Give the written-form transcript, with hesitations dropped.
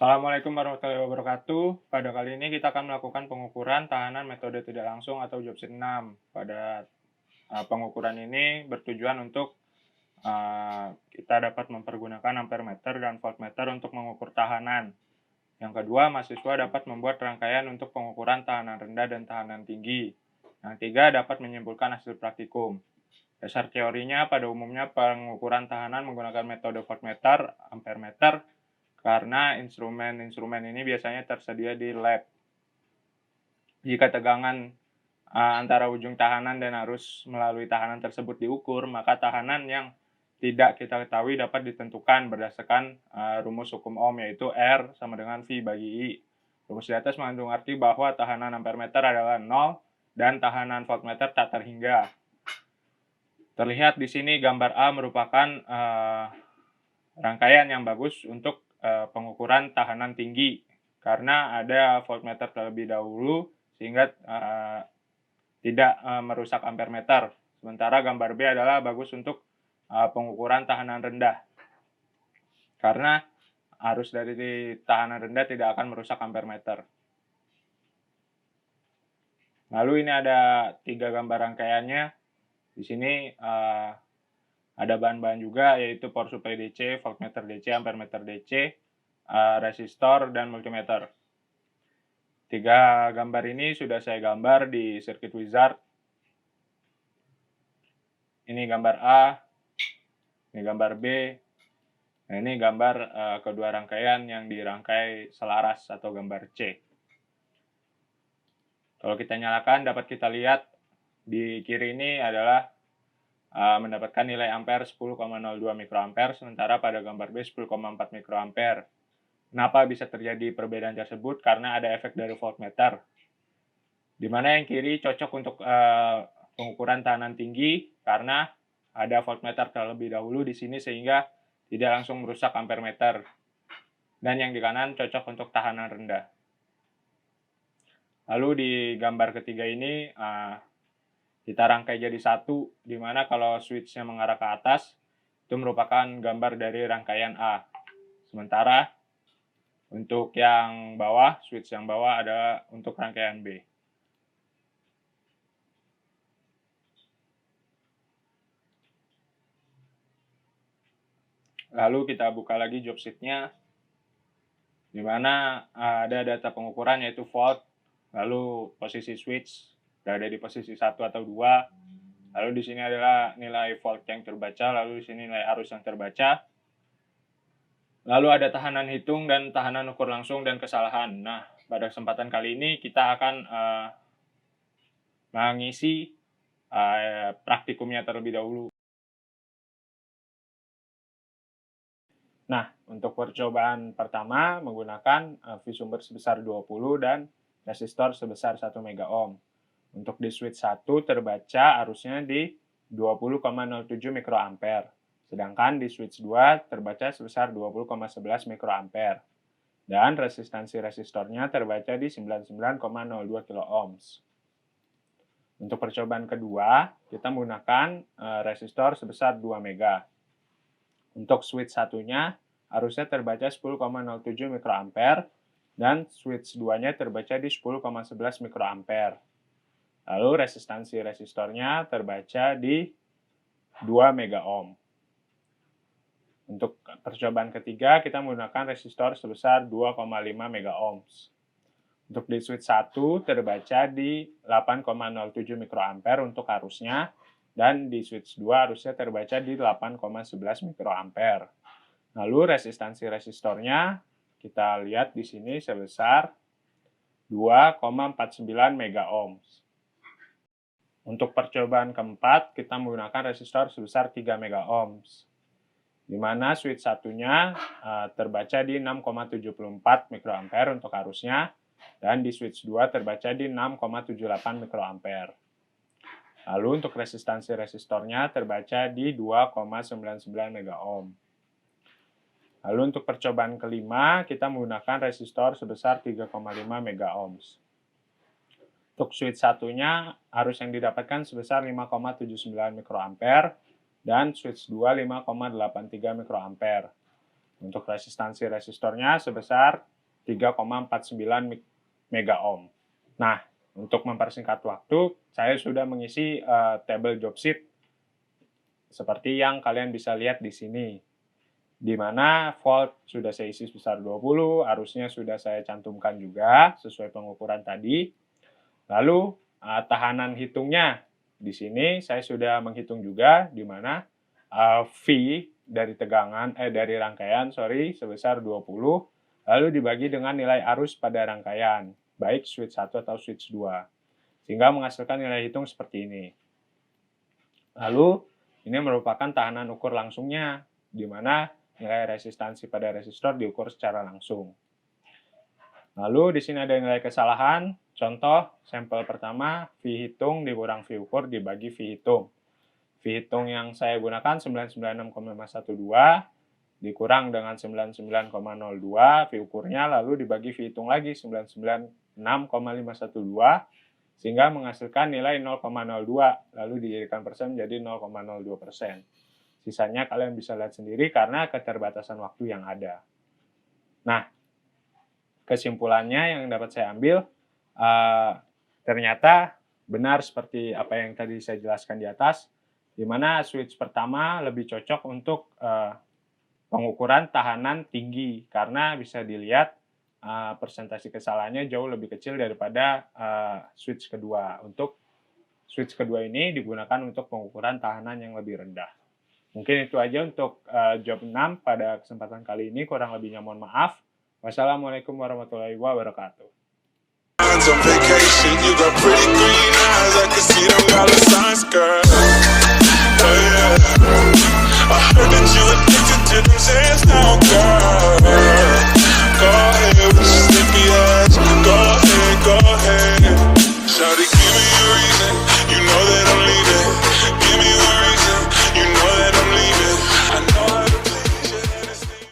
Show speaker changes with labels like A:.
A: Assalamualaikum warahmatullahi wabarakatuh. Pada kali ini kita akan melakukan pengukuran tahanan metode tidak langsung atau job sheet 6. Pada pengukuran ini bertujuan untuk kita dapat mempergunakan ampere meter dan voltmeter untuk mengukur tahanan. Yang kedua, mahasiswa dapat membuat rangkaian untuk pengukuran tahanan rendah dan tahanan tinggi. Yang ketiga, dapat menyimpulkan hasil praktikum. Dasar teorinya pada umumnya pengukuran tahanan menggunakan metode voltmeter, ampere meter, karena instrumen-instrumen ini biasanya tersedia di lab. Jika tegangan antara ujung tahanan dan arus melalui tahanan tersebut diukur, maka tahanan yang tidak kita ketahui dapat ditentukan berdasarkan rumus hukum Ohm, yaitu R sama dengan V bagi I. Rumus di atas mengandung arti bahwa tahanan ampere meter adalah 0 dan tahanan voltmeter tak terhingga. Terlihat di sini gambar A merupakan rangkaian yang bagus untuk pengukuran tahanan tinggi karena ada voltmeter terlebih dahulu sehingga tidak merusak ampere meter. Sementara gambar B adalah bagus untuk pengukuran tahanan rendah karena arus dari tahanan rendah tidak akan merusak ampere meter. Lalu ini ada 3 gambar rangkaiannya. Di sini ada bahan-bahan juga, yaitu power supply DC, voltmeter DC, ampere meter DC, resistor, dan multimeter. 3 gambar ini sudah saya gambar di Circuit Wizard. Ini gambar A, ini gambar B, nah ini gambar kedua rangkaian yang dirangkai selaras atau gambar C. Kalau kita nyalakan, dapat kita lihat di kiri ini adalah mendapatkan nilai ampere 10,02 mikroampere, sementara pada gambar B 10,4 mikroampere. Kenapa bisa terjadi perbedaan tersebut? Karena ada efek dari voltmeter, di mana yang kiri cocok untuk pengukuran tahanan tinggi karena ada voltmeter terlebih dahulu di sini sehingga tidak langsung merusak ampere meter. Dan yang di kanan cocok untuk tahanan rendah. Lalu di gambar ketiga ini kita rangkai jadi satu, di mana kalau switch-nya mengarah ke atas, itu merupakan gambar dari rangkaian A. Sementara untuk yang bawah, switch yang bawah adalah untuk rangkaian B. Lalu kita buka lagi job sheet-nya, di mana ada data pengukuran yaitu volt, lalu posisi switch berada di posisi 1 atau 2, lalu di sini adalah nilai volt yang terbaca, lalu di sini nilai arus yang terbaca, lalu ada tahanan hitung dan tahanan ukur langsung dan kesalahan. Nah, pada kesempatan kali ini kita akan mengisi praktikumnya terlebih dahulu. Nah, untuk percobaan pertama menggunakan V-sumber sebesar 20 dan resistor sebesar 1 mega ohm. Untuk di switch 1 terbaca arusnya di 20,07 mikroampere. Sedangkan di switch 2 terbaca sebesar 20,11 mikroampere. Dan resistansi resistornya terbaca di 99,02 kilo ohms. Untuk percobaan kedua, kita menggunakan resistor sebesar 2 mega. Untuk switch satunya, arusnya terbaca 10,07 mikroampere, dan switch 2-nya terbaca di 10,11 mikroampere. Lalu resistansi resistornya terbaca di 2 mega ohm. Untuk percobaan ketiga, kita menggunakan resistor sebesar 2,5 mega ohms. Untuk di switch 1 terbaca di 8,07 mikroampere untuk arusnya, dan di switch 2 arusnya terbaca di 8,11 mikroampere. Lalu resistansi resistornya kita lihat di sini sebesar 2,49 mega ohms. Untuk percobaan keempat, kita menggunakan resistor sebesar 3 mega ohms, di mana switch satunya terbaca di 6,74 mikroampere untuk arusnya, dan di switch 2 terbaca di 6,78 mikroampere. Lalu untuk resistansi resistornya terbaca di 2,99 mega ohm. Lalu untuk percobaan kelima, kita menggunakan resistor sebesar 3,5 mega ohms. Untuk switch satunya, arus yang didapatkan sebesar 5,79 mikroampere, dan switch 2 5,83 mikroampere. Untuk resistansi resistornya sebesar 3,49 mega ohm. Nah, untuk mempersingkat waktu, saya sudah mengisi tabel job sheet seperti yang kalian bisa lihat di sini, di mana volt sudah saya isi sebesar 20, arusnya sudah saya cantumkan juga sesuai pengukuran tadi. Lalu tahanan hitungnya di sini saya sudah menghitung juga, di mana V dari dari rangkaian sebesar 20, lalu dibagi dengan nilai arus pada rangkaian, baik switch 1 atau switch 2, sehingga menghasilkan nilai hitung seperti ini. Lalu ini merupakan tahanan ukur langsungnya, di mana nilai resistansi pada resistor diukur secara langsung. Lalu di sini ada nilai kesalahan. Contoh, sampel pertama, V hitung dikurang V ukur dibagi V hitung. V hitung yang saya gunakan 996,512 dikurang dengan 99,02, V ukurnya, lalu dibagi V hitung lagi 996,512, sehingga menghasilkan nilai 0,02, lalu dijadikan persen menjadi 0,02%. Sisanya kalian bisa lihat sendiri karena keterbatasan waktu yang ada. Nah, kesimpulannya yang dapat saya ambil, ternyata benar seperti apa yang tadi saya jelaskan di atas, di mana switch pertama lebih cocok untuk pengukuran tahanan tinggi, karena bisa dilihat persentase kesalahannya jauh lebih kecil daripada switch kedua. Untuk switch kedua ini digunakan untuk pengukuran tahanan yang lebih rendah. Mungkin itu aja untuk job 6 pada kesempatan kali ini, kurang lebihnya mohon maaf. Wassalamualaikum warahmatullahi wabarakatuh. On vacation, you got pretty green eyes, I can see them dollar signs, girl. Oh yeah, I heard that you addicted to them sands now, girl. Go ahead with your sleepy ass, go ahead. Shawty, give me a reason.